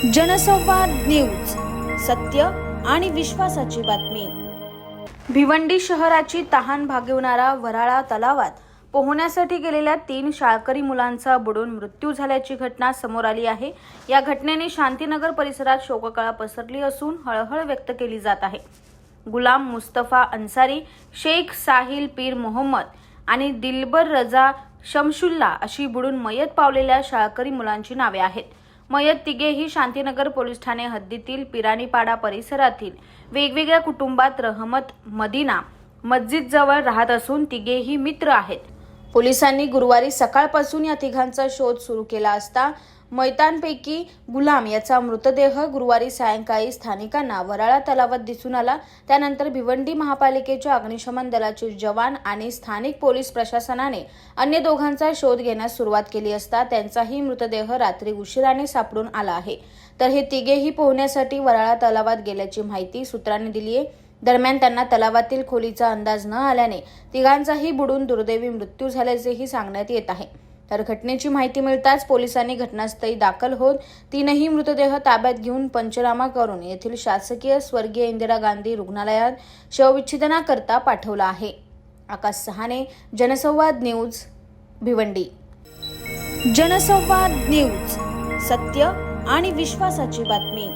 जनसंवाद न्यूज, सत्य आणि विश्वासाची बातमी। भिवंडी शहराची तहान भागवणारा वराळा तलावात पोहण्यासाठी गेलेल्या 3 शाळकरी मुलांचा बुडून मृत्यू झाल्याची घटना समोर आली आहे। या घटनेने शांतीनगर परिसरात शोककळा पसरली असून हळहळ व्यक्त केली जात आहे। गुलाम मुस्तफा अन्सारी, शेख साहिल पीर मोहम्मद आणि दिलबर रजा शमशुल्ला अशी बुडून मयत पावलेल्या शाळकरी मुलांची नावे आहेत। मयत तिघेही शांतीनगर पोलीस ठाणे हद्दीतील पिरानीपाडा परिसरातील वेगवेगळ्या कुटुंबात रहमत मदीना मस्जिद जवळ राहत असून तिघेही मित्र आहेत। पोलिसांनी गुरुवारी सकाळपासून या तिघांचा शोध सुरू केला असता मयतांपैकी गुलाम याचा मृतदेह गुरुवारी सायंकाळी स्थानिकांना वराळा तलावात दिसून आला। त्यानंतर भिवंडी महापालिकेच्या अग्निशमन दलाचे जवान आणि स्थानिक पोलीस प्रशासनाने अन्य दोघांचा शोध घेण्यास सुरुवात केली असता त्यांचाही मृतदेह रात्री उशिराने सापडून आला आहे। तर हे तिघेही पोहण्यासाठी वराळा तलावात गेल्याची माहिती सूत्रांनी दिली आहे। दरम्यान त्यांना तलावातील खोलीचा अंदाज न आल्याने तिघांचाही बुडून दुर्दैवी मृत्यू झाल्याचेही सांगण्यात येत आहे। तर घटनेची माहिती मिळताच पोलिसांनी घटनास्थळी दाखल होत 3ही मृतदेह ताब्यात घेऊन पंचनामा करून येथील शासकीय स्वर्गीय इंदिरा गांधी रुग्णालयात शवविच्छेदनाकरता पाठवला आहे। आकाश सहाने, जनसंवाद न्यूज, भिवंडी। जनसंवाद न्यूज, सत्य आणि विश्वासाची बातमी।